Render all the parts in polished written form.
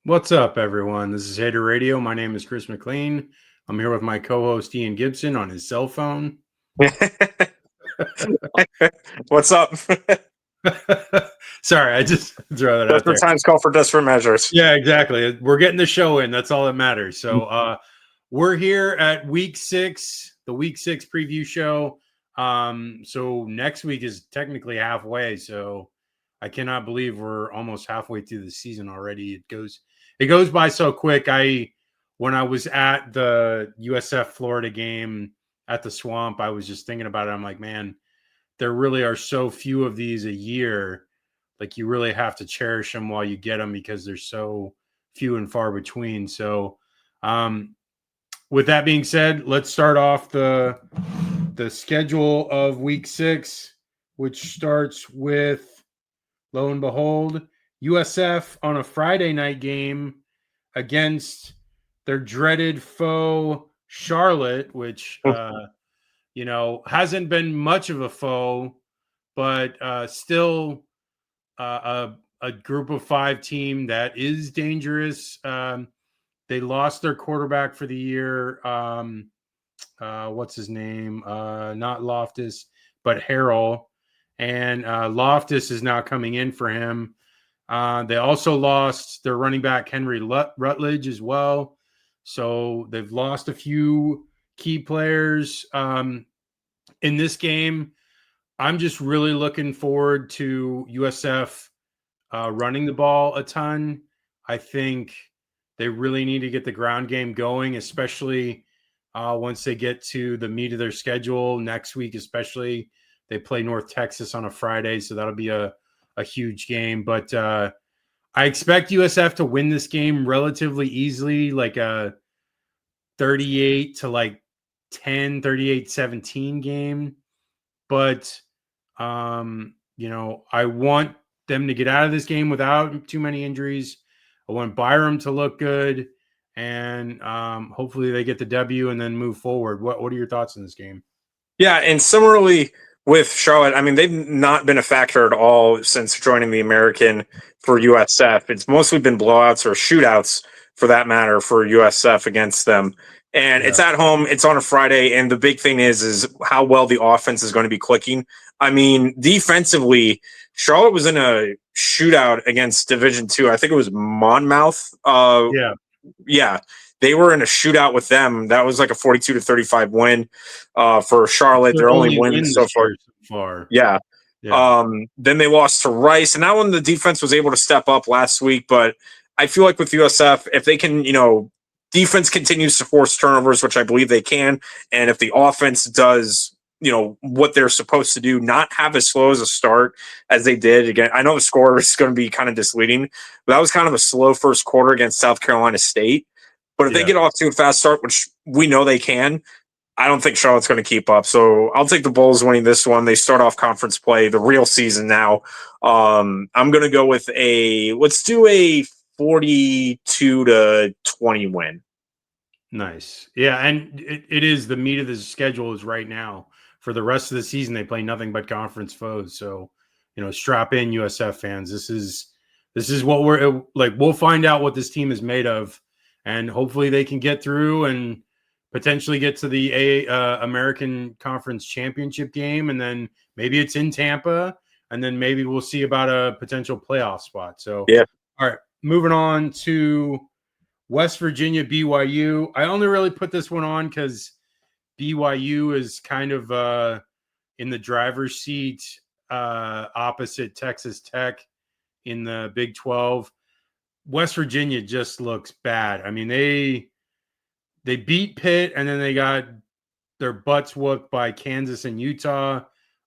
What's up, everyone? This is Hater Radio. My name is Chris McLean. I'm here with my co-host Ian Gibson on his cell phone. What's up? Sorry, I just throw that out there. Desperate times call for desperate measures. Yeah, exactly. We're getting the show in. That's all that matters. So we're here at week 6, the week 6 preview show. So next week is technically halfway. So I cannot believe we're almost halfway through the season already. It goes by so quick. When I was at the USF Florida game at the Swamp, I was just thinking about it. I'm like, man, there really are so few of these a year. Like, you really have to cherish them while you get them because they're so few and far between. So with that being said, let's start off the schedule of week 6, which starts with, lo and behold, USF on a Friday night game against their dreaded foe Charlotte, which hasn't been much of a foe, but still a group of 5 team that is dangerous. They lost their quarterback for the year. What's his name? Not Loftus, but Harrell. And Loftus is now coming in for him. They also lost their running back, Henry Rutledge, as well. So they've lost a few key players in this game. I'm just really looking forward to USF running the ball a ton. I think they really need to get the ground game going, especially once they get to the meat of their schedule next week, especially. They play North Texas on a Friday, so that'll be a huge game. But I expect USF to win this game relatively easily, like a 38 to like 10, 38-17 game. But I want them to get out of this game without too many injuries. I want Byram to look good, and hopefully they get the W and then move forward. What are your thoughts on this game? Yeah, and similarly with Charlotte, I mean, they've not been a factor at all since joining the American for USF. It's mostly been blowouts or shootouts, for that matter, for USF against them. And It's at home, it's on a Friday, and the big thing is how well the offense is going to be clicking. I mean, defensively, Charlotte was in a shootout against Division II. I think it was Monmouth. Yeah, they were in a shootout with them. That was like a 42-35 win for Charlotte. Their only win so far. Yeah. Then they lost to Rice, and that one the defense was able to step up last week. But I feel like with USF, if they can, defense continues to force turnovers, which I believe they can, and if the offense does, what they're supposed to do, not have as slow as a start as they did. Again, I know the score is going to be kind of misleading, but that was kind of a slow first quarter against South Carolina State. But if they get off to a fast start, which we know they can, I don't think Charlotte's going to keep up. So I'll take the Bulls winning this one. They start off conference play, the real season now. I'm going to go with let's do a 42-20 win. Nice. Yeah, and it is the meat of the schedule is right now. For the rest of the season, they play nothing but conference foes. So, strap in, USF fans. This is what we're like. We'll find out what this team is made of, and hopefully they can get through and potentially get to the American Conference Championship game, and then maybe it's in Tampa, and then maybe we'll see about a potential playoff spot. So, yeah. All right, moving on to West Virginia, BYU. I only really put this one on because BYU is kind of in the driver's seat opposite Texas Tech in the Big 12. West Virginia just looks bad. I mean, they beat Pitt, and then they got their butts whooped by Kansas and Utah.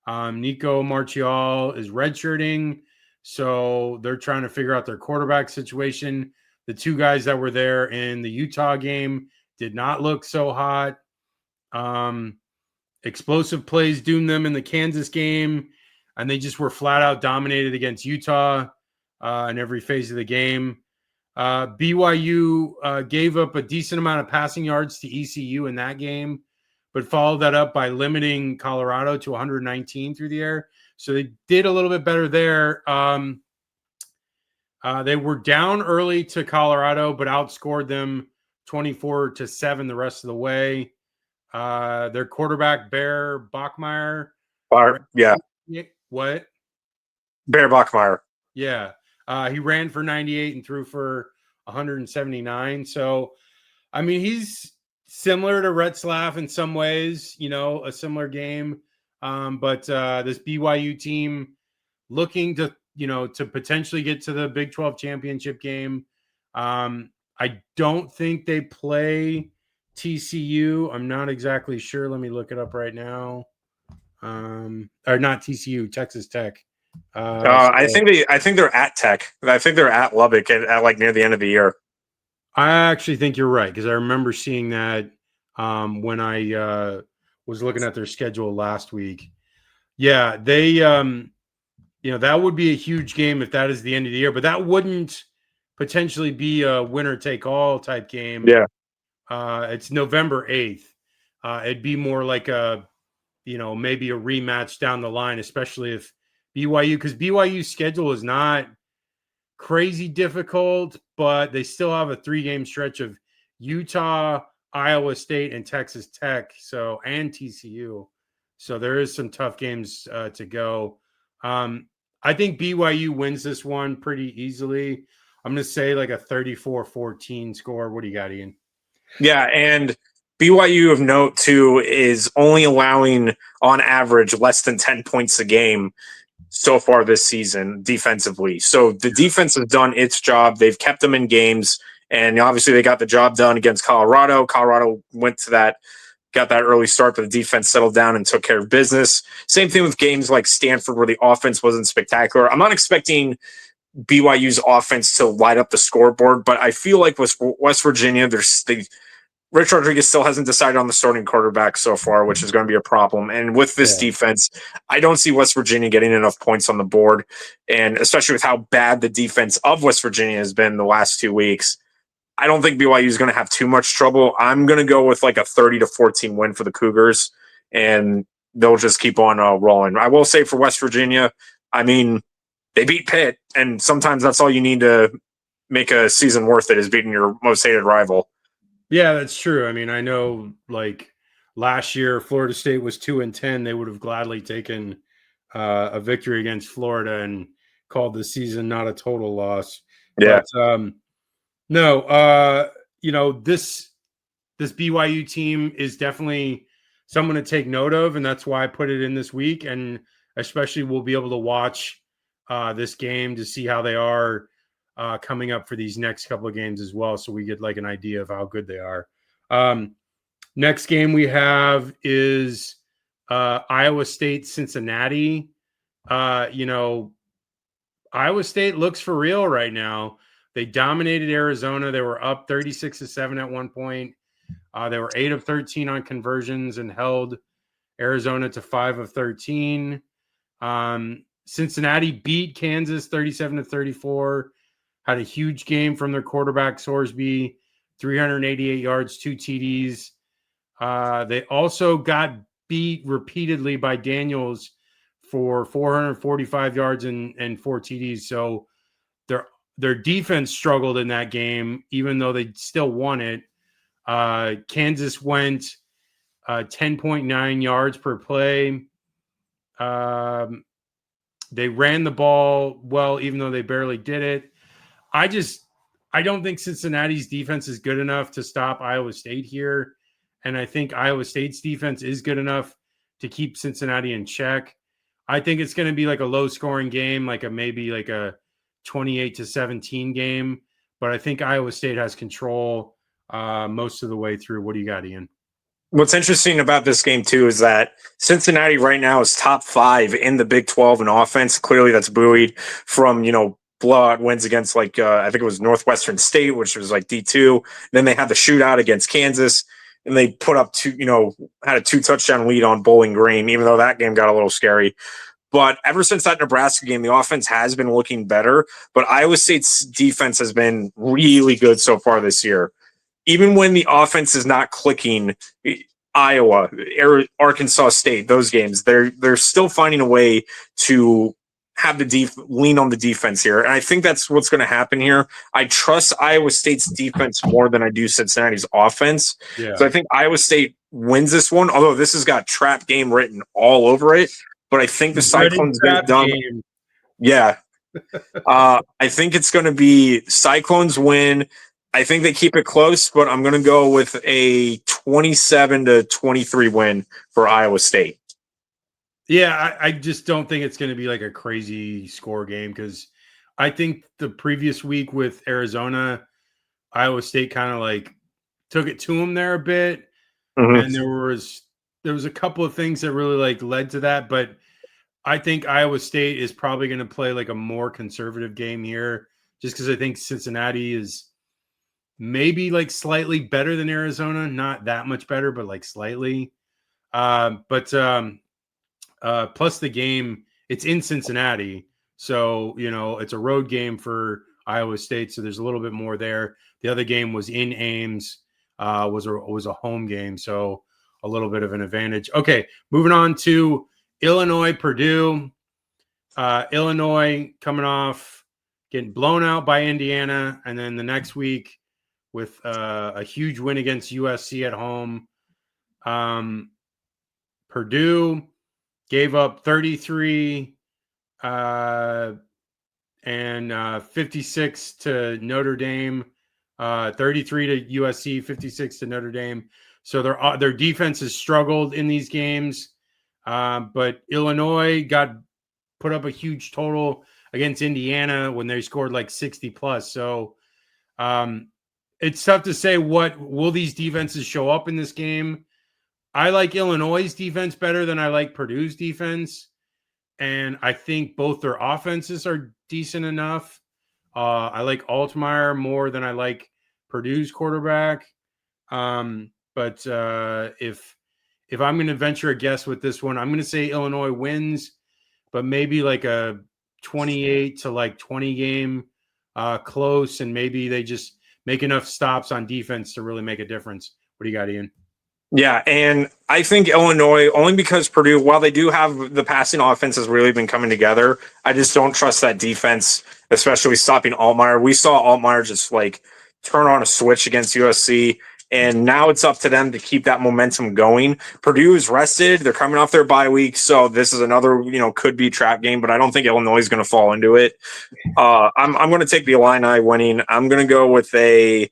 Nico Martial is redshirting, so they're trying to figure out their quarterback situation. The 2 guys that were there in the Utah game did not look so hot. Explosive plays doomed them in the Kansas game, and they just were flat out dominated against Utah in every phase of the game. BYU gave up a decent amount of passing yards to ECU in that game, but followed that up by limiting Colorado to 119 through the air. So they did a little bit better there. They were down early to Colorado, but outscored them 24-7 the rest of the way. Their quarterback, Bear Bachmeier. Yeah, What? Bear Bachmeier. Yeah. He ran for 98 and threw for 179. So, I mean, he's similar to Retzlaff in some ways, a similar game. But this BYU team looking to potentially get to the Big 12 championship game. I don't think they play TCU. I'm not exactly sure. Let me look it up right now. Or not TCU, Texas Tech. I think they're at Tech. I think they're at Lubbock at like near the end of the year. I actually think you're right because I remember seeing that when I was looking at their schedule last week. Yeah, they that would be a huge game if that is the end of the year, but that wouldn't potentially be a winner take all type game. Yeah. It's November 8th. It'd be more like maybe a rematch down the line, especially if because BYU's schedule is not crazy difficult, but they still have a 3-game stretch of Utah, Iowa State, and Texas Tech. And TCU. So there is some tough games to go. I think BYU wins this one pretty easily. I'm going to say like a 34-14 score. What do you got, Ian? Yeah, and BYU of note too is only allowing on average less than 10 points a game so far this season defensively. So the defense has done its job. They've kept them in games, and obviously they got the job done against Colorado. Colorado got that early start, but the defense settled down and took care of business. Same thing with games like Stanford, where the offense wasn't spectacular. I'm not expecting BYU's offense to light up the scoreboard, but I feel like with West Virginia, Rich Rodriguez still hasn't decided on the starting quarterback so far, which is going to be a problem. And with this defense, I don't see West Virginia getting enough points on the board. And especially with how bad the defense of West Virginia has been the last 2 weeks, I don't think BYU is going to have too much trouble. I'm going to go with like a 30-14 win for the Cougars, and they'll just keep on rolling. I will say for West Virginia, I mean, they beat Pitt, and sometimes that's all you need to make a season worth it is beating your most hated rival. Yeah, that's true. I mean, I know like last year Florida State was 2-10. They would have gladly taken a victory against Florida and called the season not a total loss. Yeah. But no, this BYU team is definitely someone to take note of, and that's why I put it in this week. And especially we'll be able to watch this game to see how they are coming up for these next couple of games as well, so we get like an idea of how good they are. Next game we have is Iowa State, Cincinnati. Iowa State looks for real right now. They dominated Arizona. They were up 36-7 at one point. They were 8 of 13 on conversions and held Arizona to 5 of 13. Cincinnati beat Kansas 37-34. Had a huge game from their quarterback, Sorsby, 388 yards, 2 TDs. They also got beat repeatedly by Daniels for 445 yards and 4 TDs. So their defense struggled in that game, even though they still won it. Kansas went 10.9 yards per play. They ran the ball well, even though they barely did it. I don't think Cincinnati's defense is good enough to stop Iowa State here. And I think Iowa State's defense is good enough to keep Cincinnati in check. I think it's going to be like a low scoring game, maybe like a 28-17 game. But I think Iowa State has control most of the way through. What do you got, Ian? What's interesting about this game, too, is that Cincinnati right now is top 5 in the Big 12 in offense. Clearly, that's buoyed from, blowout wins against I think it was Northwestern State, which was like D2. Then they had the shootout against Kansas, and they put up had a 2-touchdown lead on Bowling Green, even though that game got a little scary. But ever since that Nebraska game, the offense has been looking better. But Iowa State's defense has been really good so far this year. Even when the offense is not clicking, Iowa, Arkansas State, those games, they're still finding a way to have the lean on the defense here. And I think that's what's going to happen here. I trust Iowa State's defense more than I do Cincinnati's offense. Yeah. So I think Iowa State wins this one, although this has got trap game written all over it. But I think the Cyclones get it done. Game. Yeah. I think it's going to be Cyclones win. I think they keep it close, but I'm going to go with a 27-23 win for Iowa State. Yeah, I just don't think it's going to be like a crazy score game because I think the previous week with Arizona, Iowa State kind of like took it to them there a bit, and there was a couple of things that really like led to that, but I think Iowa State is probably going to play like a more conservative game here, just because I think Cincinnati is maybe like slightly better than Arizona, not that much better, but like slightly. Plus the game, it's in Cincinnati, so it's a road game for Iowa State, so there's a little bit more there. The other game was in Ames, was a home game, so a little bit of an advantage. Okay, moving on to Illinois, Purdue. Illinois coming off getting blown out by Indiana, and then the next week with a huge win against USC at home. Purdue gave up 33 and 56 to Notre Dame, 33 to USC, 56 to Notre Dame. So their defense has struggled in these games, but Illinois put up a huge total against Indiana when they scored like 60 plus. So it's tough to say what will these defenses show up in this game. I like Illinois' defense better than I like Purdue's defense. And I think both their offenses are decent enough. I like Altmaier more than I like Purdue's quarterback. But if I'm going to venture a guess with this one, I'm going to say Illinois wins, but maybe like a 28 to like 20 game close, and maybe they just make enough stops on defense to really make a difference. What do you got, Ian? Yeah, and I think Illinois, only because Purdue, while they do have the passing offense has really been coming together, I just don't trust that defense, especially stopping Altmaier. We saw Altmaier just like turn on a switch against USC, and now it's up to them to keep that momentum going. Purdue is rested. They're coming off their bye week, so this is another, could be trap game, but I don't think Illinois is going to fall into it. I'm going to take the Illini winning. I'm going to go with I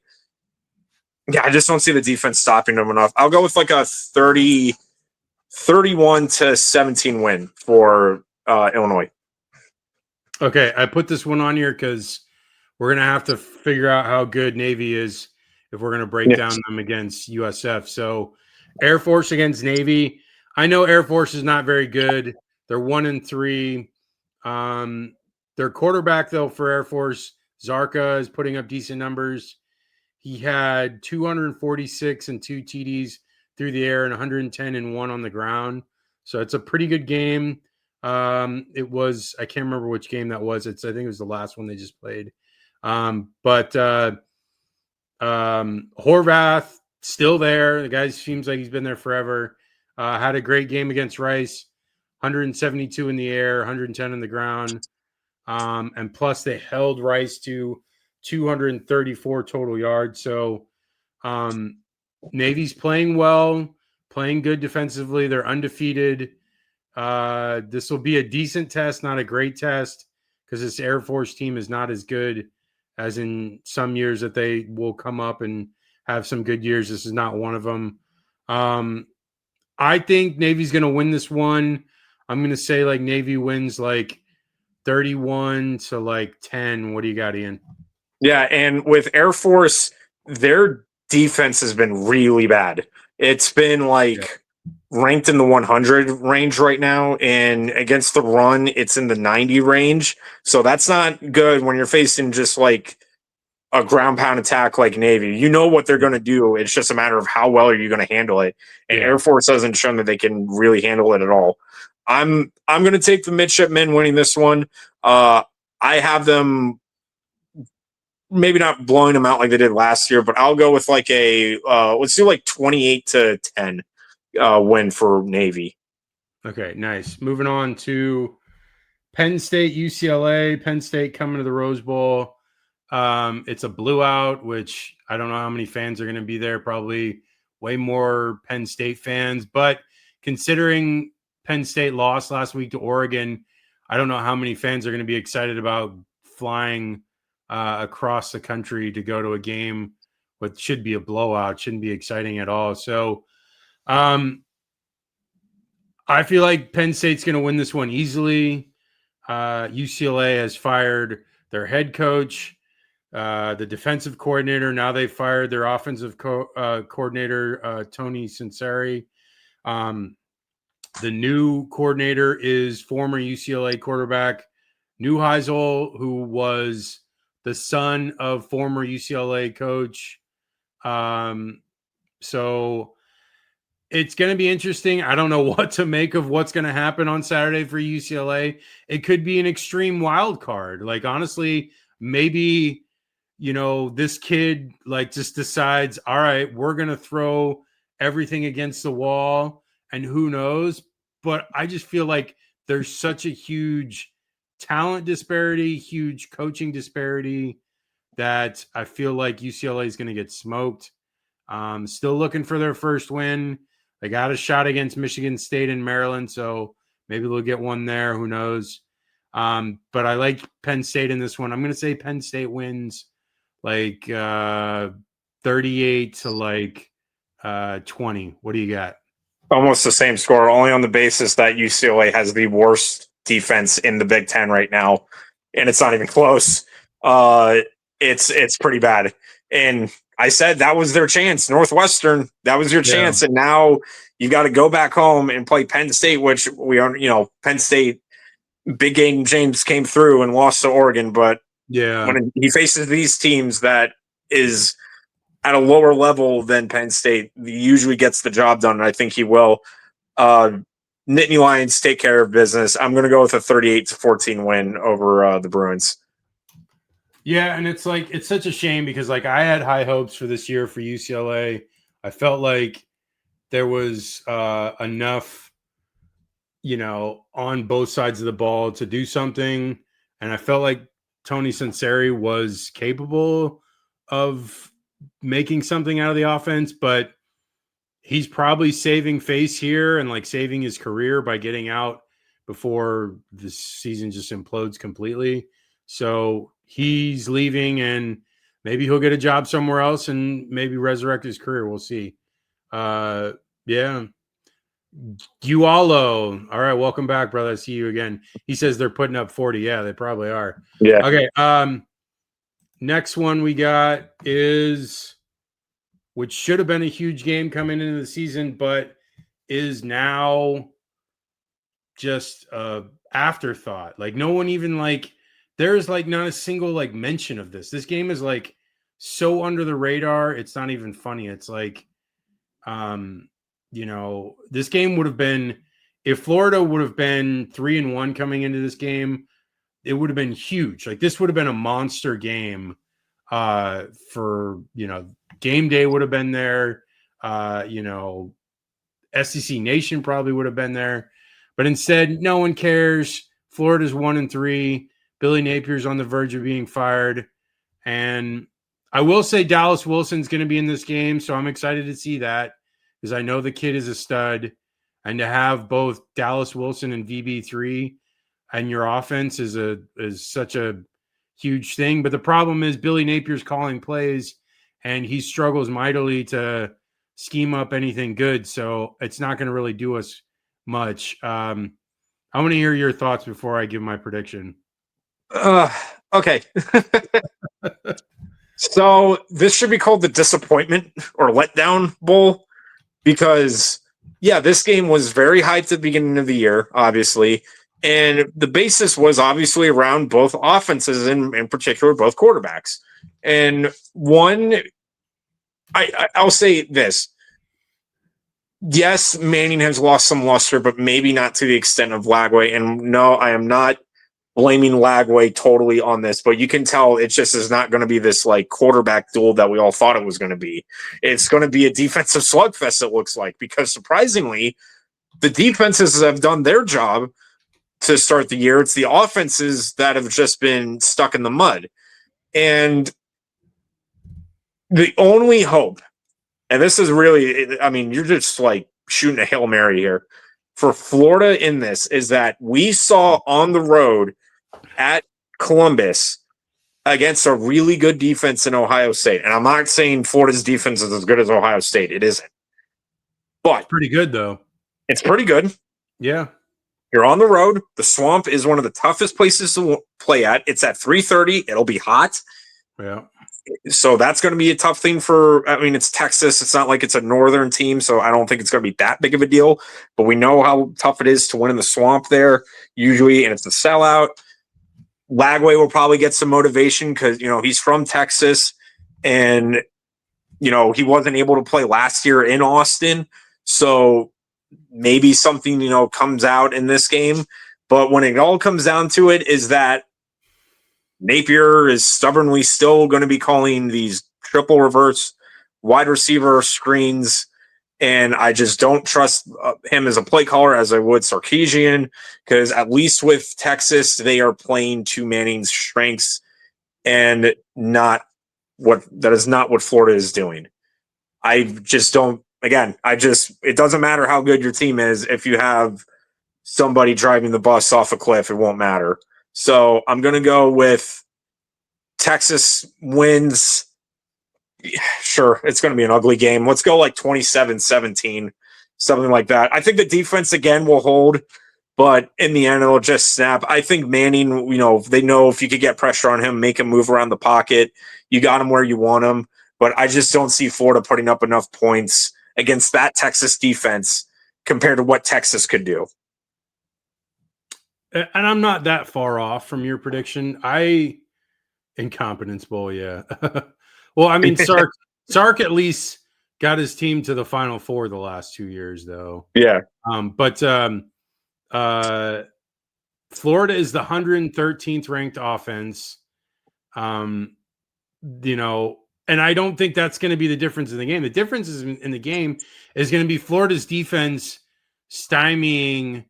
just don't see the defense stopping them enough. I'll go with like a 31-17 win for Illinois. Okay, I put this one on here because we're going to have to figure out how good Navy is if we're going to break down them against USF. So Air Force against Navy. I know Air Force is not very good. They're 1-3. Their quarterback, though, for Air Force, Zarka, is putting up decent numbers. He had 246 and 2 TDs through the air and 110 and 1 on the ground. So it's a pretty good game. It was, I can't remember which game that was. I think it was the last one they just played. But Horvath still there. The guy seems like he's been there forever. Had a great game against Rice, 172 in the air, 110 on the ground. And plus they held Rice to 234 total yards. So Navy's playing well, playing good defensively. They're undefeated. This will be a decent test, not a great test, because this Air Force team is not as good as in some years that they will come up and have some good years. This is not one of them. I think Navy's going to win this one. I'm going to say like Navy wins like 31 to like 10. What do you got, Ian? Yeah, and with Air Force, their defense has been really bad. It's been like ranked in the 100 range right now, and against the run, it's in the 90 range. So that's not good when you're facing just like a ground pound attack like Navy. You know what they're going to do. It's just a matter of how well are you going to handle it. And Air Force hasn't shown that they can really handle it at all. I'm going to take the midshipmen winning this one. I have them maybe not blowing them out like they did last year, but I'll go with like let's do like 28-10 win for Navy. Okay, nice. Moving on to Penn State, UCLA. Penn State coming to the Rose Bowl. It's a blowout, which I don't know how many fans are going to be there. Probably way more Penn State fans. But considering Penn State lost last week to Oregon, I don't know how many fans are going to be excited about flying across the country to go to a game. What should be a blowout, shouldn't be exciting at all. So I feel like Penn State's going to win this one easily. UCLA has fired their head coach, the defensive coordinator. Now they fired their offensive coordinator, Tony Sinceri. The new coordinator is former UCLA quarterback Neuheisel, who was the son of former UCLA coach. So it's going to be interesting. I don't know what to make of what's going to happen on Saturday for UCLA. It could be an extreme wild card. Like, honestly, maybe, this kid just decides, all right, we're going to throw everything against the wall, and who knows? But I just feel like there's such a huge talent disparity, huge coaching disparity, that I feel like UCLA is going to get smoked. Still looking for their first win. They got a shot against Michigan State and Maryland, so maybe they'll get one there. Who knows? But I like Penn State in this one. I'm going to say Penn State wins 38 to 20. What do you got? Almost the same score, only on the basis that UCLA has the worst defense in the Big Ten right now, and it's not even close. It's pretty bad. And I said that was their chance. Northwestern, that was your chance. And now you got to go back home and play Penn State, which we are, Penn State, big game James came through and lost to Oregon. But when he faces these teams that is at a lower level than Penn State, he usually gets the job done. And I think he will. Nittany Lions take care of business. I'm going to go with a 38-14 win over the Bruins. Yeah, and it's such a shame because I had high hopes for this year for UCLA. I felt like there was enough, on both sides of the ball to do something, and I felt like Tony Sinceri was capable of making something out of the offense, but he's probably saving face here and saving his career by getting out before the season just implodes completely. So he's leaving, and maybe he'll get a job somewhere else and maybe resurrect his career. We'll see. Yeah. Gualo. All right. Welcome back, brother. I see you again. He says they're putting up 40. Yeah, they probably are. Yeah. Okay. Next one we got is, which should have been a huge game coming into the season, but is now just a afterthought. No one even there's not a single mention of this. This game is so under the radar. It's not even funny. It's this game would have been, if Florida would have been 3-1 coming into this game, it would have been huge. This would have been a monster game for, game day would have been there. SEC Nation probably would have been there, but instead no one cares. Florida's 1-3. Billy Napier's on the verge of being fired. And I will say Dallas Wilson's going to be in this game, so I'm excited to see that because I know the kid is a stud. And to have both Dallas Wilson and VB3 and your offense is such a huge thing. But the problem is Billy Napier's calling plays, and he struggles mightily to scheme up anything good. So it's not going to really do us much. I want to hear your thoughts before I give my prediction. Okay. So this should be called the disappointment or letdown bowl because, this game was very hyped at the beginning of the year, obviously. And the basis was obviously around both offenses, and in particular, both quarterbacks. And I'll say this. Yes, Manning has lost some luster, but maybe not to the extent of Lagway. And no, I am not blaming Lagway totally on this, but you can tell it just is not going to be this quarterback duel that we all thought it was going to be. It's going to be a defensive slugfest, it looks like, because surprisingly, the defenses have done their job, to start the year. It's the offenses that have just been stuck in the mud. And the only hope, and this is really, I mean, you're just like shooting a Hail Mary here for Florida in this, is that we saw on the road at Columbus against a really good defense in Ohio State. And I'm not saying Florida's defense is as good as Ohio State. It isn't. But Pretty good, though. it's pretty good. Yeah. You're on the road. The Swamp is one of the toughest places to play at. It's at 3:30. It'll be hot. Yeah. So that's going to be a tough thing for, I mean, it's Texas. It's not like it's a northern team, so I don't think it's going to be that big of a deal. But we know how tough it is to win in the Swamp there, usually, and it's a sellout. Lagway will probably get some motivation because, you know, he's from Texas and, you know, he wasn't able to play last year in Austin. So maybe something, you know, comes out in this game. But when it all comes down to it, is that Napier is stubbornly still going to be calling these triple reverse wide receiver screens. And I just don't trust him as a play caller as I would Sarkisian, because at least with Texas, they are playing to Manning's strengths and that is not what Florida is doing. I just don't, again, it doesn't matter how good your team is. If you have somebody driving the bus off a cliff, it won't matter. So I'm going to go with Texas wins. Sure, it's going to be an ugly game. Let's go like 27-17, something like that. I think the defense, again, will hold, but in the end, it'll just snap. I think Manning, you know, they know if you could get pressure on him, make him move around the pocket, you got him where you want him. But I just don't see Florida putting up enough points against that Texas defense compared to what Texas could do. And I'm not that far off from your prediction. Incompetence Bowl, yeah. Well, I mean, Sark at least got his team to the Final Four the last 2 years, though. Yeah. But Florida is the 113th ranked offense. You know, and I don't think that's going to be the difference in the game. The difference in the game is going to be Florida's defense stymieing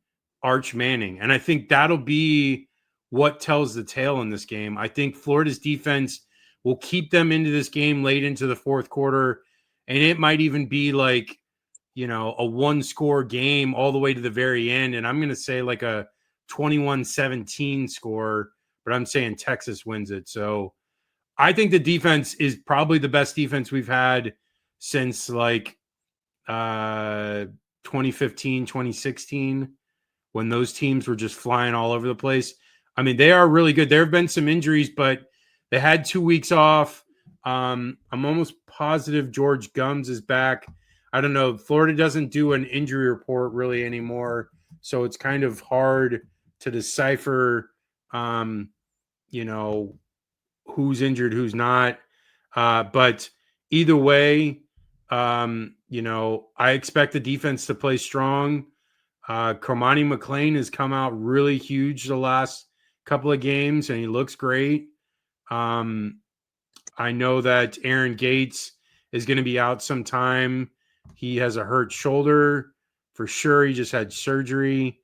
Arch Manning. And I think that'll be what tells the tale in this game. I think Florida's defense will keep them into this game late into the fourth quarter. And it might even be like, you know, a one-score game all the way to the very end. And I'm going to say like a 21-17 score, but I'm saying Texas wins it. So I think the defense is probably the best defense we've had since like 2015, 2016, when those teams were just flying all over the place. I mean, they are really good. There have been some injuries, but they had 2 weeks off. I'm almost positive George Gums is back. I don't know. Florida doesn't do an injury report really anymore, so it's kind of hard to decipher, you know, who's injured, who's not. But either way, you know, I expect the defense to play strong. Cormani McLean has come out really huge the last couple of games, and he looks great. I know that Aaron Gates is going to be out sometime. He has a hurt shoulder for sure. He just had surgery.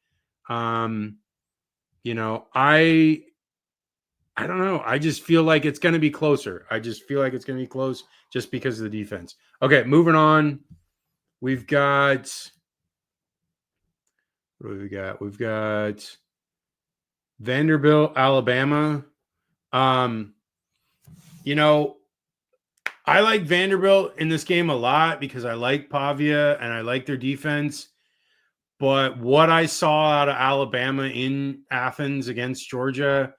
You know, I don't know. I just feel like it's going to be closer. I just feel like it's going to be close just because of the defense. Okay, moving on. We've got what do we got? We've got Vanderbilt, Alabama. You know, I like Vanderbilt in this game a lot because I like Pavia and I like their defense. But what I saw out of Alabama in Athens against Georgia,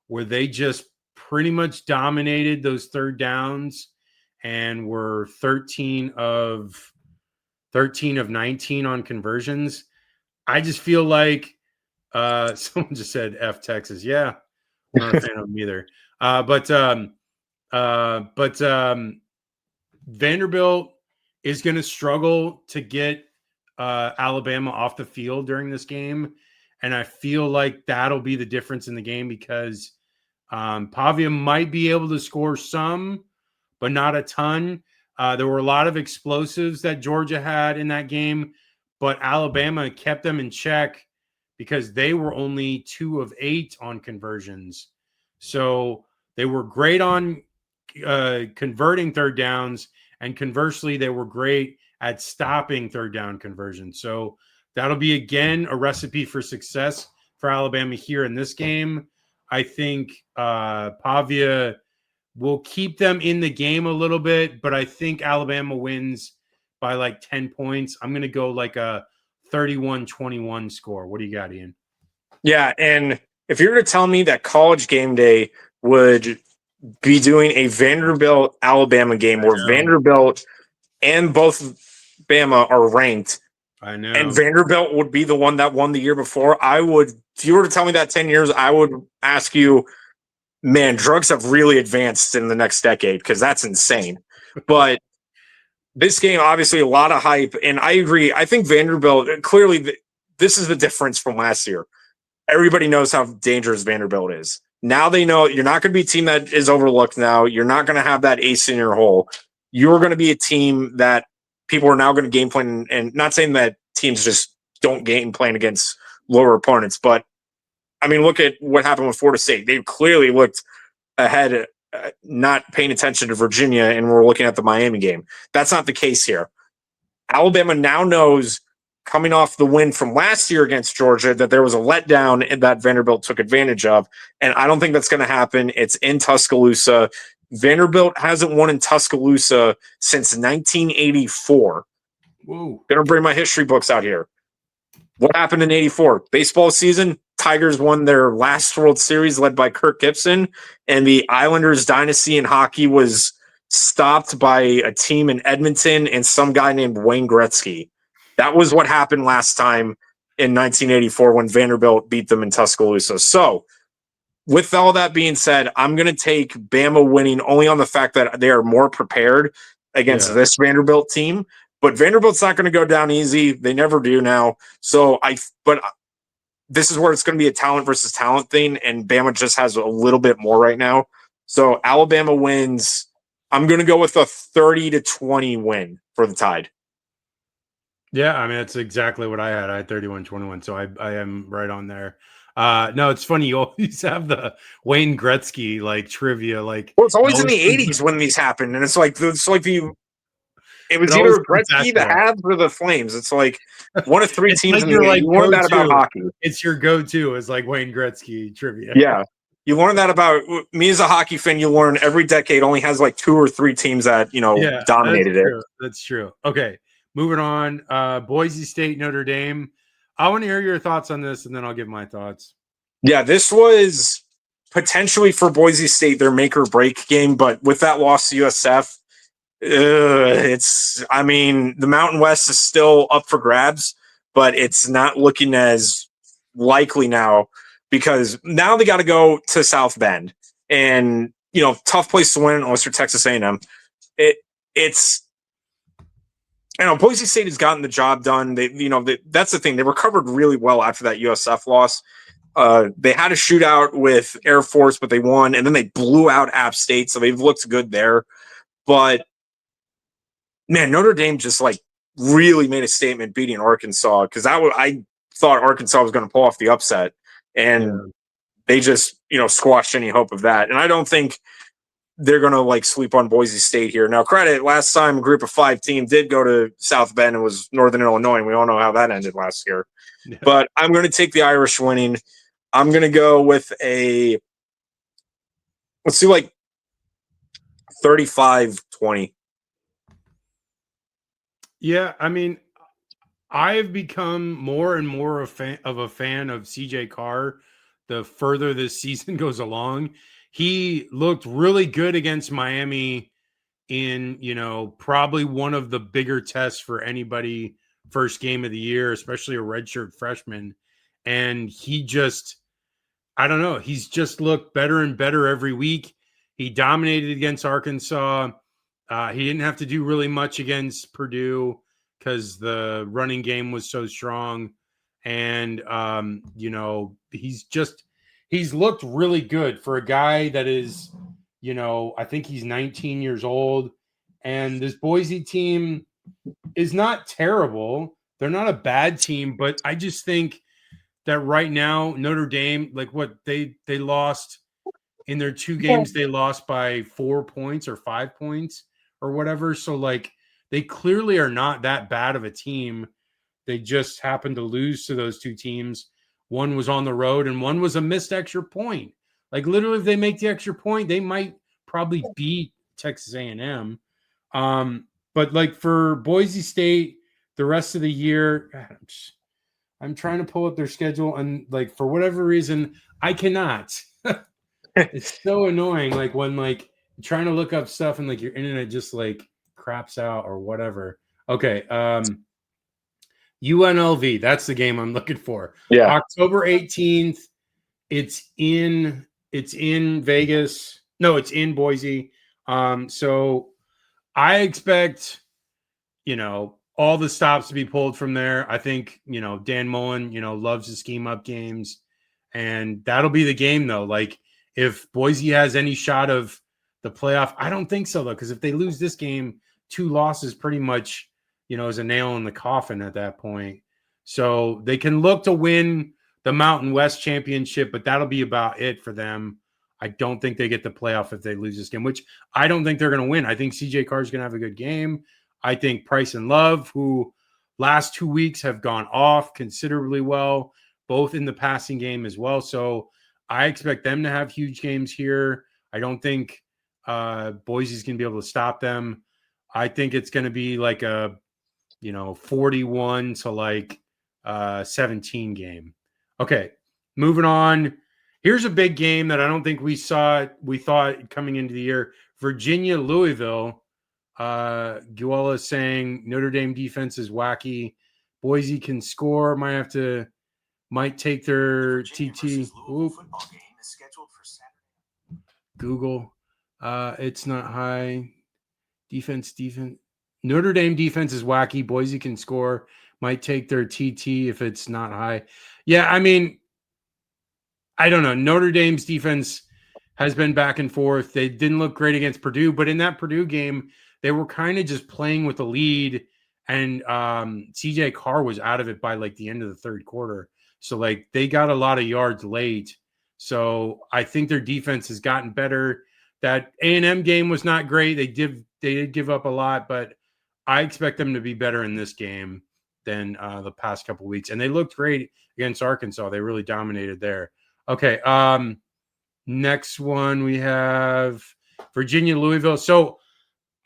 where they just pretty much dominated those third downs and were 13 of 19 on conversions. I just feel like someone just said F Texas. Yeah, I'm not a fan of them either. But Vanderbilt is going to struggle to get Alabama off the field during this game. And I feel like that'll be the difference in the game because Pavia might be able to score some, but not a ton. There were a lot of explosives that Georgia had in that game, but Alabama kept them in check because they were only 2 of 8 on conversions. So they were great on converting third downs, and conversely, they were great at stopping third down conversion. So that'll be again a recipe for success for Alabama here in this game. I think Pavia will keep them in the game a little bit, but I think Alabama wins by like 10 points. I'm going to go like a 31-21 score. What do you got, Ian? Yeah, and if you were to tell me that College Game Day would be doing a Vanderbilt Alabama game where Vanderbilt and both Bama are ranked, I know, and Vanderbilt would be the one that won the year before, I would, if you were to tell me that 10 years, I would ask you, man, drugs have really advanced in the next decade because that's insane. But this game, obviously, a lot of hype, and I agree. I think Vanderbilt, clearly, this is the difference from last year. Everybody knows how dangerous Vanderbilt is. Now they know you're not going to be a team that is overlooked now. You're not going to have that ace in your hole. You're going to be a team that people are now going to game plan, and not saying that teams just don't game plan against lower opponents, but I mean, look at what happened with Florida State. They clearly looked ahead, not paying attention to Virginia, and we're looking at the Miami game. That's not the case here. Alabama now knows, coming off the win from last year against Georgia, that there was a letdown and that Vanderbilt took advantage of. And I don't think that's going to happen. It's in Tuscaloosa. Vanderbilt hasn't won in Tuscaloosa since 1984. Whoa. Gonna bring my history books out here. What happened in 84? Baseball season, Tigers won their last World Series led by Kirk Gibson, and the Islanders dynasty in hockey was stopped by a team in Edmonton and some guy named Wayne Gretzky. That was what happened last time in 1984 when Vanderbilt beat them in Tuscaloosa. So, with all that being said, I'm going to take Bama winning only on the fact that they are more prepared against this Vanderbilt team. But Vanderbilt's not going to go down easy. They never do now. But this is where it's going to be a talent versus talent thing, and Bama just has a little bit more right now. So Alabama wins. I'm going to go with a 30-20 win for the Tide. Yeah, I mean, that's exactly what I had. I had 31-21, so I am right on there. No, it's funny. You always have the Wayne Gretzky like trivia. Like, well, it's always in the 80s when these happen, and it's like it was either Gretzky, the Habs, or the Flames. It's like one of three teams like in the like you learned that about hockey. It's your go-to is like Wayne Gretzky trivia. Yeah. You learn that about me as a hockey fan. You learn every decade only has like 2 or 3 teams that, dominated it. That's true. Okay. Moving on. Boise State, Notre Dame. I want to hear your thoughts on this, and then I'll give my thoughts. Yeah, this was potentially for Boise State their make or break game, but with that loss to USF, the Mountain West is still up for grabs, but it's not looking as likely now because now they got to go to South Bend, and tough place to win unless you're Texas A&M. Boise State has gotten the job done. That's the thing. They recovered really well after that USF loss. They had a shootout with Air Force, but they won, and then they blew out App State, so they've looked good there. But man, Notre Dame just really made a statement beating Arkansas because I thought Arkansas was going to pull off the upset, and they just squashed any hope of that. And I don't think they're going to sleep on Boise State here. Now, credit, last time a group of 5 team did go to South Bend and was Northern Illinois, and we all know how that ended last year. Yeah. But I'm going to take the Irish winning. I'm going to go with let's do 35-20. Yeah, I mean, I've become more and more a fan of CJ Carr the further this season goes along. He looked really good against Miami in, probably one of the bigger tests for anybody first game of the year, especially a redshirt freshman. And he just, I don't know, he's just looked better and better every week. He dominated against Arkansas. He didn't have to do really much against Purdue because the running game was so strong. And, he's looked really good for a guy that is, I think he's 19 years old. And this Boise team is not terrible. They're not a bad team, but I just think that right now Notre Dame, like what they lost in their 2 games, they lost by 4 points or 5 points or whatever. So like they clearly are not that bad of a team. They just happened to lose to those 2 teams. One was on the road and one was a missed extra point. Like literally, if they make the extra point, they might probably beat Texas A&M. But like for Boise State, the rest of the year, I'm trying to pull up their schedule, and like for whatever reason, I cannot. It's so annoying. Like when like you're trying to look up stuff and like your internet just like craps out or whatever. Okay. UNLV, that's the game I'm looking for. Yeah. October 18th. It's in Vegas. No, it's in Boise. So I expect, all the stops to be pulled from there. I think, Dan Mullen, loves to scheme up games. And that'll be the game, though. Like, if Boise has any shot of the playoff, I don't think so, though, because if they lose this game, 2 losses pretty much, is a nail in the coffin at that point. So they can look to win the Mountain West Championship, but that'll be about it for them. I don't think they get the playoff if they lose this game, which I don't think they're going to win. I think CJ Carr is going to have a good game. I think Price and Love, who last 2 weeks have gone off considerably well, both in the passing game as well. So I expect them to have huge games here. I don't think Boise's going to be able to stop them. I think it's going to be like a 41 to like 17 game. Okay, moving on. Here's a big game that I don't think we thought coming into the year. Virginia, Louisville. Guela is saying Notre Dame defense is wacky. Boise can score. Might take their TT. Google. It's not high. Defense. Notre Dame defense is wacky. Boise can score. Might take their TT if it's not high. Yeah, I mean, I don't know. Notre Dame's defense has been back and forth. They didn't look great against Purdue, but in that Purdue game, they were kind of just playing with the lead, and CJ Carr was out of it by like the end of the third quarter. So like they got a lot of yards late. So I think their defense has gotten better. That A&M game was not great. They did give up a lot, but I expect them to be better in this game than the past couple weeks. And they looked great against Arkansas. They really dominated there. Okay. Next one we have Virginia, Louisville. So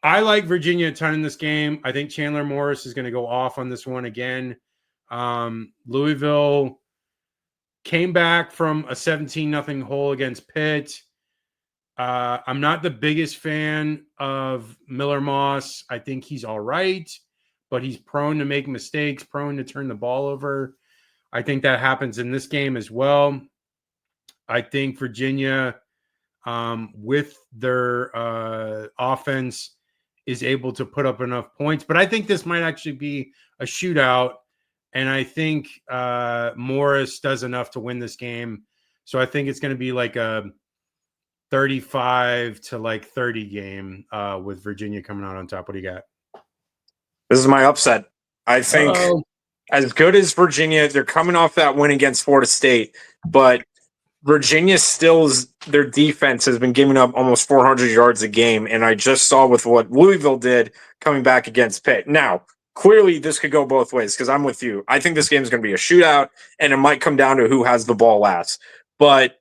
I like Virginia a ton in this game. I think Chandler Morris is going to go off on this one again. Louisville came back from a 17-0 hole against Pitt. I'm not the biggest fan of Miller Moss. I think he's all right, but he's prone to make mistakes, prone to turn the ball over. I think that happens in this game as well. I think Virginia, with their offense, is able to put up enough points. But I think this might actually be a shootout, and I think Morris does enough to win this game. So I think it's going to be like a 35 to like 30 game with Virginia coming out on top. What do you got? This is my upset. I think as good as Virginia, they're coming off that win against Florida State, but Virginia their defense has been giving up almost 400 yards a game, and I just saw with what Louisville did coming back against Pitt. Now, clearly this could go both ways because I'm with you. I think this game is going to be a shootout, and it might come down to who has the ball last. But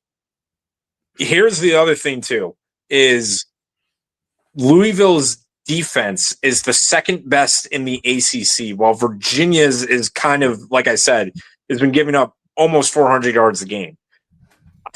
here's the other thing, too, is Louisville's defense is the second best in the ACC, while Virginia's is kind of, like I said, has been giving up almost 400 yards a game.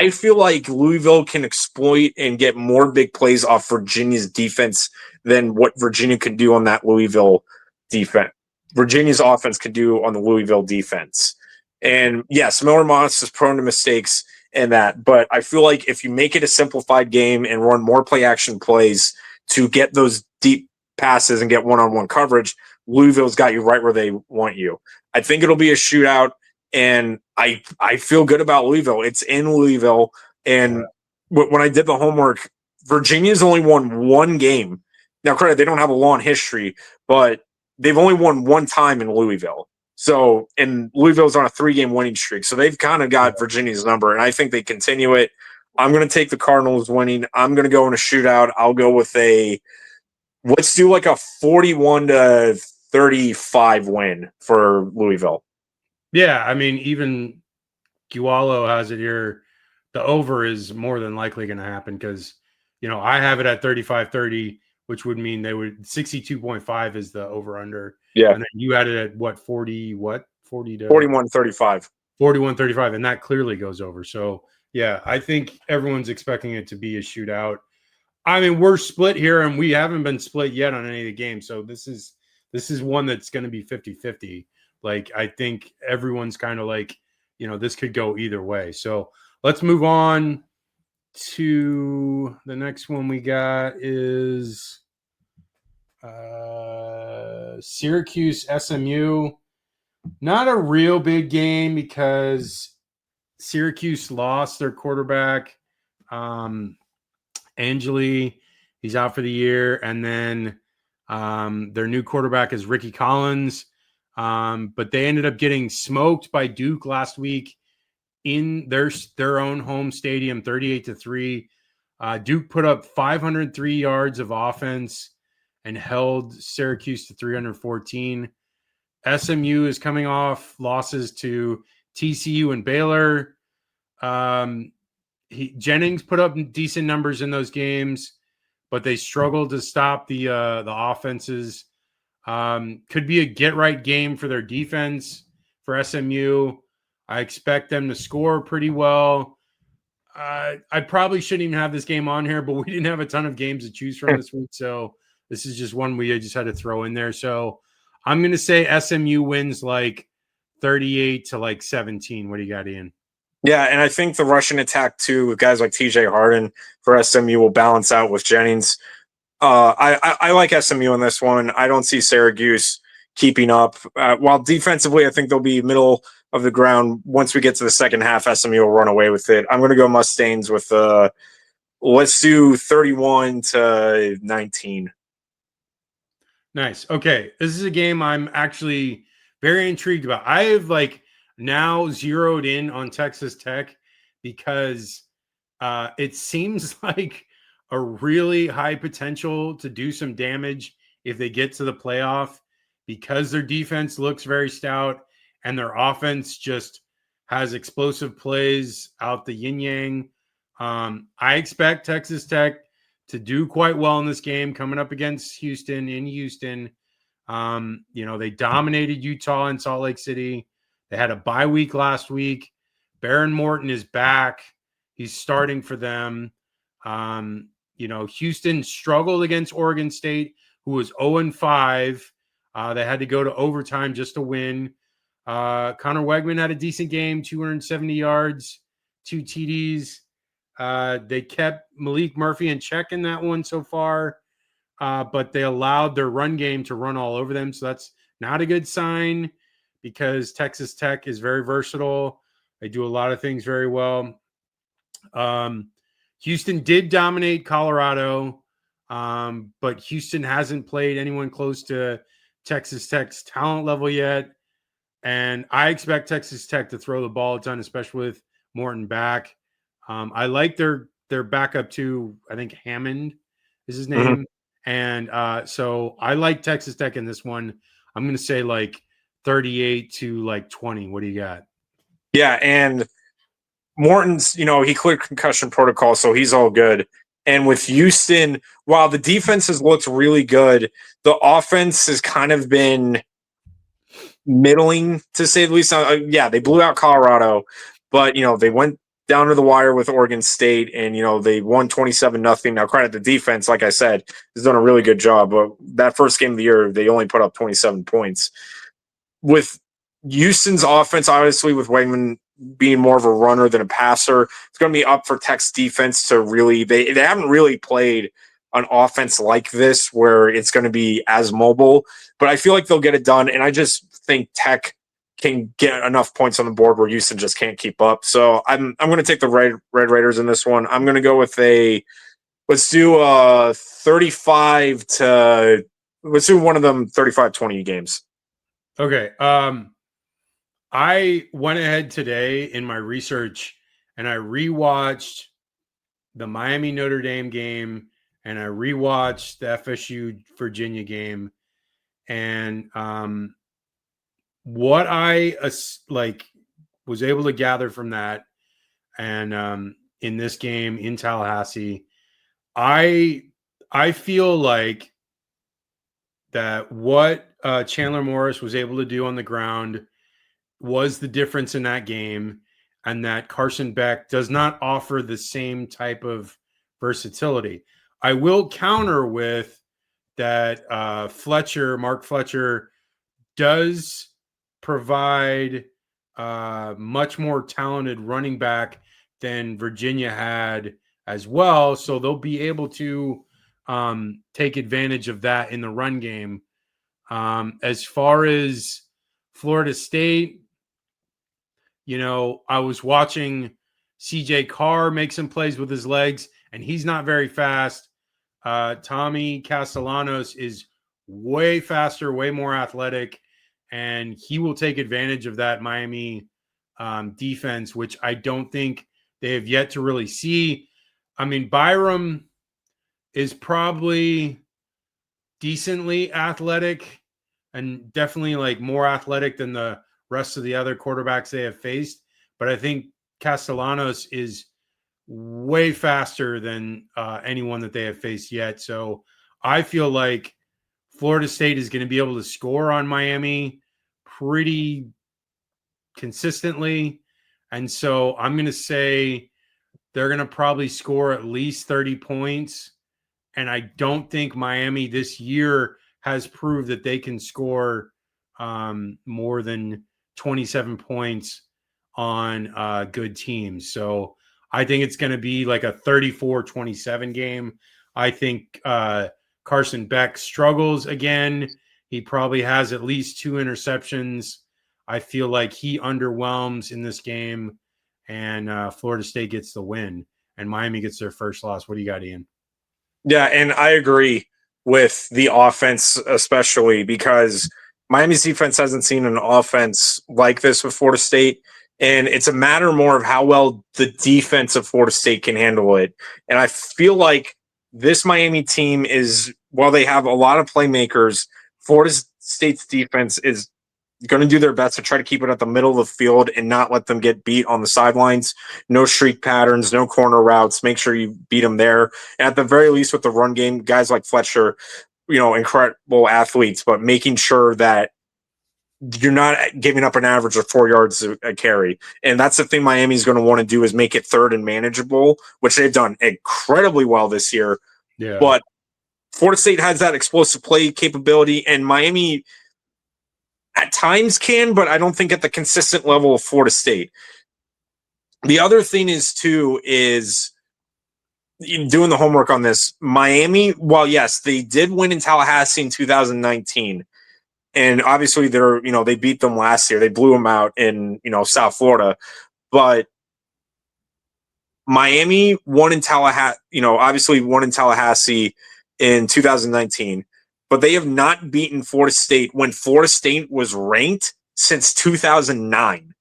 I feel like Louisville can exploit and get more big plays off Virginia's defense than what Virginia could do on that Louisville defense. Virginia's offense could do on the Louisville defense. And yes, Miller Moss is prone to mistakes and that, but I feel like if you make it a simplified game and run more play action plays to get those deep passes and get one-on-one coverage, Louisville's got you right where they want you. I think it'll be a shootout. And I feel good about Louisville. It's in Louisville. And when I did the homework, Virginia's only won one game. Now, credit, they don't have a long history, but they've only won one time in Louisville. So, and Louisville's on a 3-game winning streak. So they've kind of got Virginia's number, and I think they continue it. I'm going to take the Cardinals winning. I'm going to go in a shootout. I'll go with let's do like a 41-35 win for Louisville. Yeah, I mean, even Gualo has it here. The over is more than likely going to happen because, I have it at 35-30, which would mean they would 62.5 is the over under. Yeah. And then you had it at what, 40, what? 40 to 41-35. 41-35, and that clearly goes over. So, yeah, I think everyone's expecting it to be a shootout. I mean, we're split here, and we haven't been split yet on any of the games. So this is one that's going to be 50-50. Like, I think everyone's kind of like, this could go either way. So let's move on to the next one we got is Syracuse SMU. Not a real big game because Syracuse lost their quarterback. Angeli, he's out for the year. And then their new quarterback is Ricky Collins. But they ended up getting smoked by Duke last week in their own home stadium, 38-3. Duke put up 503 yards of offense and held Syracuse to 314. SMU is coming off losses to TCU and Baylor. Jennings put up decent numbers in those games, but they struggled to stop the offenses. Could be a get-right game for their defense for SMU. I expect them to score pretty well. I probably shouldn't even have this game on here, but we didn't have a ton of games to choose from this week, so this is just one we just had to throw in there. So I'm going to say SMU wins like 38-17. What do you got, Ian? Yeah, and I think the Russian attack too, with guys like TJ Harden for SMU, will balance out with Jennings. I like SMU in this one. I don't see Syracuse keeping up. While defensively, I think they'll be middle of the ground. Once we get to the second half, SMU will run away with it. I'm going to go Mustangs with let's do 31-19. Nice. Okay, this is a game I'm actually very intrigued about. I have now zeroed in on Texas Tech because it seems like a really high potential to do some damage if they get to the playoff because their defense looks very stout and their offense just has explosive plays out the yin yang. I expect Texas Tech to do quite well in this game coming up against Houston in Houston. They dominated Utah and Salt Lake City. They had a bye week last week. Baron Morton is back. He's starting for them. Houston struggled against Oregon State, who was 0-5. They had to go to overtime just to win. Connor Wegman had a decent game, 270 yards, 2 TDs. They kept Malik Murphy in check in that one so far, but they allowed their run game to run all over them. So that's not a good sign because Texas Tech is very versatile. They do a lot of things very well. Houston did dominate Colorado, but Houston hasn't played anyone close to Texas Tech's talent level yet. And I expect Texas Tech to throw the ball a ton, especially with Morton back. I like their backup too. I think Hammond is his name. Mm-hmm. And so I like Texas Tech in this one. I'm going to say 38-20. What do you got? Yeah, and Morton's, he cleared concussion protocol, so he's all good. And with Houston, while the defense has looked really good, the offense has kind of been middling, to say the least. Yeah, they blew out Colorado, but, they went down to the wire with Oregon State, and, they won 27-0. Now, credit the defense, like I said, has done a really good job. But that first game of the year, they only put up 27 points. With Houston's offense, obviously, with Wegman being more of a runner than a passer, it's going to be up for Tech's defense to really – they haven't really played an offense like this where it's going to be as mobile. But I feel like they'll get it done, and I just think Tech can get enough points on the board where Houston just can't keep up. So I'm going to take the Red Raiders in this one. I'm going to go with let's do 35 to – let's do one of them 35-20 games. Okay. I went ahead today in my research and I rewatched the Miami Notre Dame game and I rewatched the FSU Virginia game. And what I like was able to gather from that, and in this game in Tallahassee, I I feel like that what Chandler Morris was able to do on the ground was the difference in that game, and that Carson Beck does not offer the same type of versatility. I will counter with that Mark Fletcher, does provide much more talented running back than Virginia had as well. So they'll be able to take advantage of that in the run game. As far as Florida State, I was watching CJ Carr make some plays with his legs, and he's not very fast. Tommy Castellanos is way faster, way more athletic, and he will take advantage of that Miami defense, which I don't think they have yet to really see. I mean, Byram is probably decently athletic and definitely like more athletic than the rest of the other quarterbacks they have faced. But I think Castellanos is way faster than anyone that they have faced yet. So I feel like Florida State is going to be able to score on Miami pretty consistently. And so I'm going to say they're going to probably score at least 30 points. And I don't think Miami this year has proved that they can score more than 27 points on good teams. So I think it's going to be like a 34-27 game. I think Carson Beck struggles again. He probably has at least 2 interceptions. I feel like he underwhelms in this game, and Florida State gets the win, and Miami gets their first loss. What do you got, Ian? Yeah, and I agree with the offense, especially because Miami's defense hasn't seen an offense like this with Florida State. And it's a matter more of how well the defense of Florida State can handle it. And I feel like this Miami team is, while they have a lot of playmakers, Florida State's defense is going to do their best to try to keep it at the middle of the field and not let them get beat on the sidelines. No streak patterns, no corner routes. Make sure you beat them there. And at the very least, with the run game, guys like Fletcher, incredible athletes, but making sure that you're not giving up an average of 4 yards a carry. And that's the thing Miami's going to want to do, is make it third and manageable, which they've done incredibly well this year. Yeah. But Florida State has that explosive play capability, and Miami at times can, but I don't think at the consistent level of Florida State. The other thing is doing the homework on this. Miami, while yes, they did win in Tallahassee in 2019, and obviously they beat them last year. They blew them out in, South Florida, but Miami won in Tallahassee, obviously won in Tallahassee in 2019, but they have not beaten Florida State when Florida State was ranked since 2009.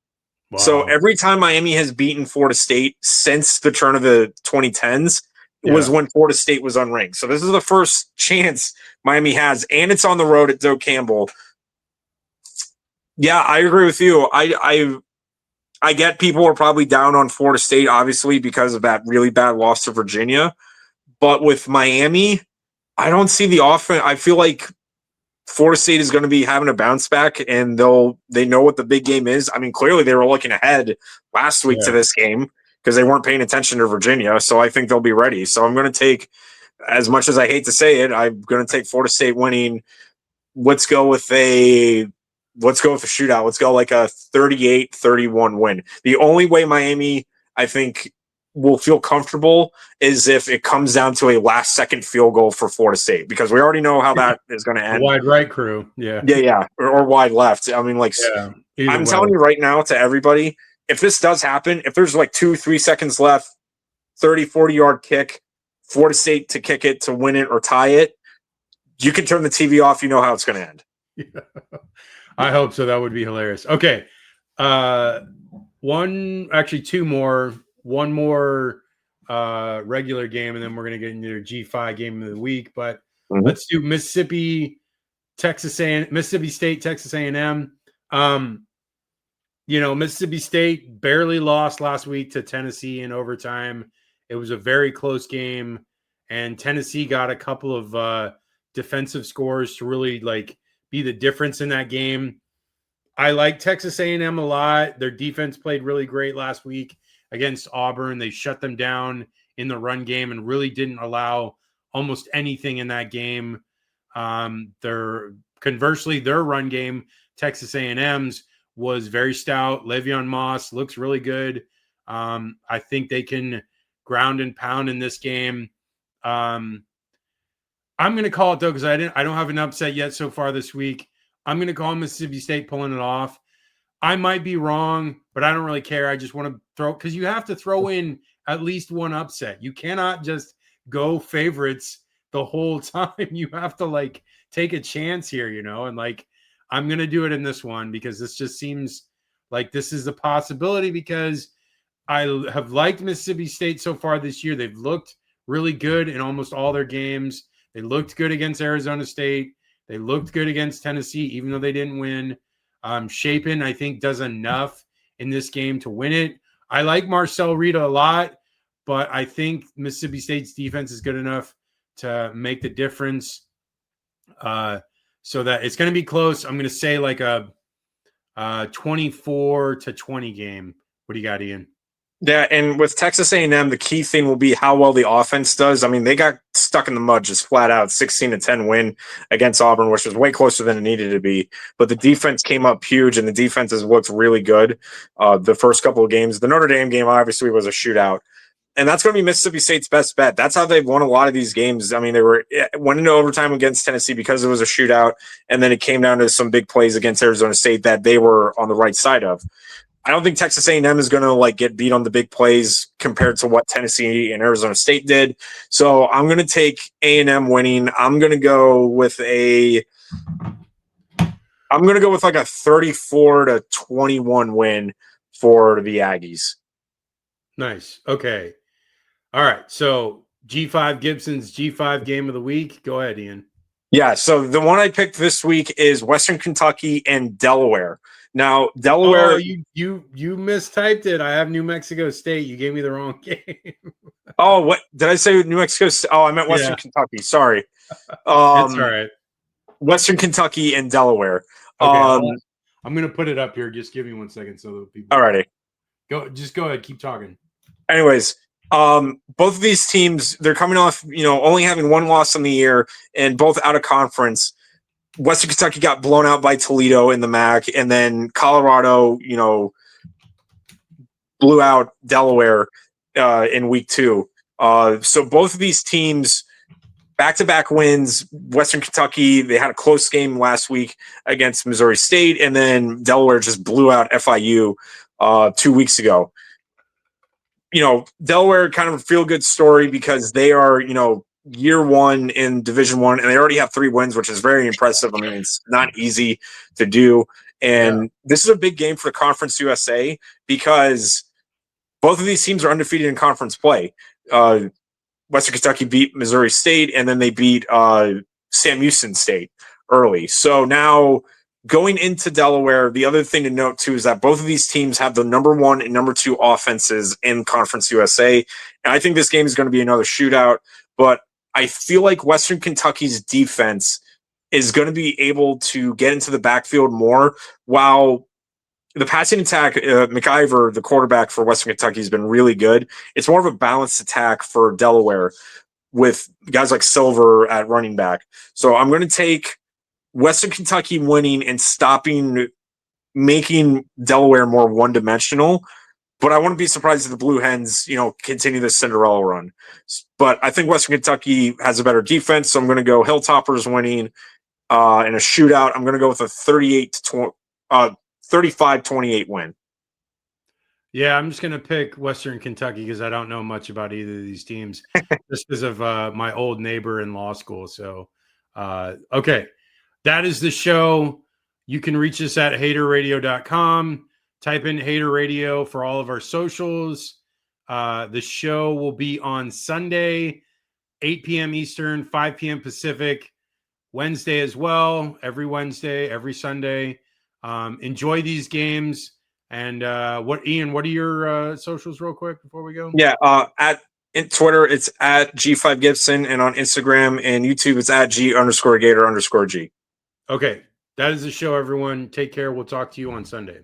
Wow. So every time Miami has beaten Florida State since the turn of the 2010s was when Florida State was unranked. So this is the first chance Miami has, and it's on the road at Doak Campbell. Yeah, I agree with you. I get people are probably down on Florida State, obviously, because of that really bad loss to Virginia. But with Miami, I don't see the offense. I feel like Florida State is going to be having a bounce back, and they know what the big game is. I mean, clearly they were looking ahead last week to this game because they weren't paying attention to Virginia. So I think they'll be ready. So I'm going to take, as much as I hate to say it, I'm going to take Florida State winning. Let's go with a shootout. Let's go like a 38-31 win. The only way Miami, I think, will feel comfortable is if it comes down to a last-second field goal for Florida State, because we already know how that is going to end. Wide right crew, yeah, or wide left. I mean, I'm telling you right now to everybody, if this does happen, if there's like 2-3 seconds left, 30-40-yard kick, Florida State to kick it to win it or tie it, you can turn the TV off. You know how it's going to end. I hope so. That would be hilarious. Okay, Two more. One more regular game, and then we're gonna get into your G5 game of the week. But let's do Mississippi State, Texas A&M. Mississippi State barely lost last week to Tennessee in overtime. It was a very close game, and Tennessee got a couple of defensive scores to really be the difference in that game. I like Texas A&M a lot. Their defense played really great last week against Auburn. They shut them down in the run game and really didn't allow almost anything in that game. Conversely, their run game, Texas A&M's, was very stout. Le'Veon Moss looks really good. I think they can ground and pound in this game. I'm going to call it though because I don't have an upset yet so far this week. I'm going to call Mississippi State pulling it off. I might be wrong, but I don't really care. I just want to throw because you have to throw in at least one upset. You cannot just go favorites the whole time. You have to take a chance here, and I'm going to do it in this one because this just seems like this is a possibility because I have liked Mississippi State so far this year. They've looked really good in almost all their games. They looked good against Arizona State. They looked good against Tennessee, even though they didn't win. Shapen, I think, does enough in this game to win it. I like Marcel Rita a lot, but I think Mississippi State's defense is good enough to make the difference. So that it's going to be close. I'm going to say a 24-20 game. What do you got, Ian? Yeah, and with Texas A&M, the key thing will be how well the offense does. I mean, they got stuck in the mud just flat out, 16-10 win against Auburn, which was way closer than it needed to be. But the defense came up huge, and the defense has looked really good the first couple of games. The Notre Dame game obviously was a shootout. And that's going to be Mississippi State's best bet. That's how they've won a lot of these games. I mean, went into overtime against Tennessee because it was a shootout, and then it came down to some big plays against Arizona State that they were on the right side of. I don't think Texas A&M is going to get beat on the big plays compared to what Tennessee and Arizona State did. So I'm going to take A&M winning. I'm going to go with a 34-21 win for the Aggies. Nice. Okay. All right. So G5 Gibson's G5 game of the week. Go ahead, Ian. Yeah. So the one I picked this week is Western Kentucky and Delaware. Now, Delaware. Oh, you mistyped it. I have New Mexico State. You gave me the wrong game. Oh, what did I say? New Mexico State? Oh, I meant Western Kentucky. Sorry. It's all right. Western Kentucky and Delaware. Okay, I'm going to put it up here. Just give me 1 second so that people. Alrighty. Go ahead. Keep talking. Anyways, both of these teams, they're coming off, only having one loss in the year and both out of conference. Western Kentucky got blown out by Toledo in the MAC, and then Colorado, blew out Delaware in week 2. So both of these teams, back-to-back wins. Western Kentucky, they had a close game last week against Missouri State, and then Delaware just blew out FIU 2 weeks ago. Delaware kind of a feel-good story because they are, year one in Division I, and they already have 3 wins, which is very impressive. I mean, it's not easy to do. And This is a big game for Conference USA because both of these teams are undefeated in conference play. Western Kentucky beat Missouri State, and then they beat Sam Houston State early. So now going into Delaware, the other thing to note, too, is that both of these teams have the number 1 and number 2 offenses in Conference USA. And I think this game is going to be another shootout, but I feel like Western Kentucky's defense is going to be able to get into the backfield more, while the passing attack, McIver, the quarterback for Western Kentucky, has been really good. It's more of a balanced attack for Delaware with guys like Silver at running back. So I'm going to take Western Kentucky winning and making Delaware more one-dimensional. But I wouldn't be surprised if the Blue Hens, continue this Cinderella run. But I think Western Kentucky has a better defense, so I'm going to go Hilltoppers winning in a shootout. I'm going to go with a 35-28 win. Yeah, I'm just going to pick Western Kentucky because I don't know much about either of these teams just because of my old neighbor in law school. So, okay, that is the show. You can reach us at haterradio.com. type in Hater Radio for all of our socials. The show will be on Sunday, 8 p.m. Eastern, 5 p.m. Pacific, Wednesday as well, every Wednesday, every Sunday. Enjoy these games. And Ian, what are your socials real quick before we go? Yeah, at Twitter, it's at G5Gibson, and on Instagram and YouTube, it's at G_Gator_G. Okay. That is the show, everyone. Take care. We'll talk to you on Sunday.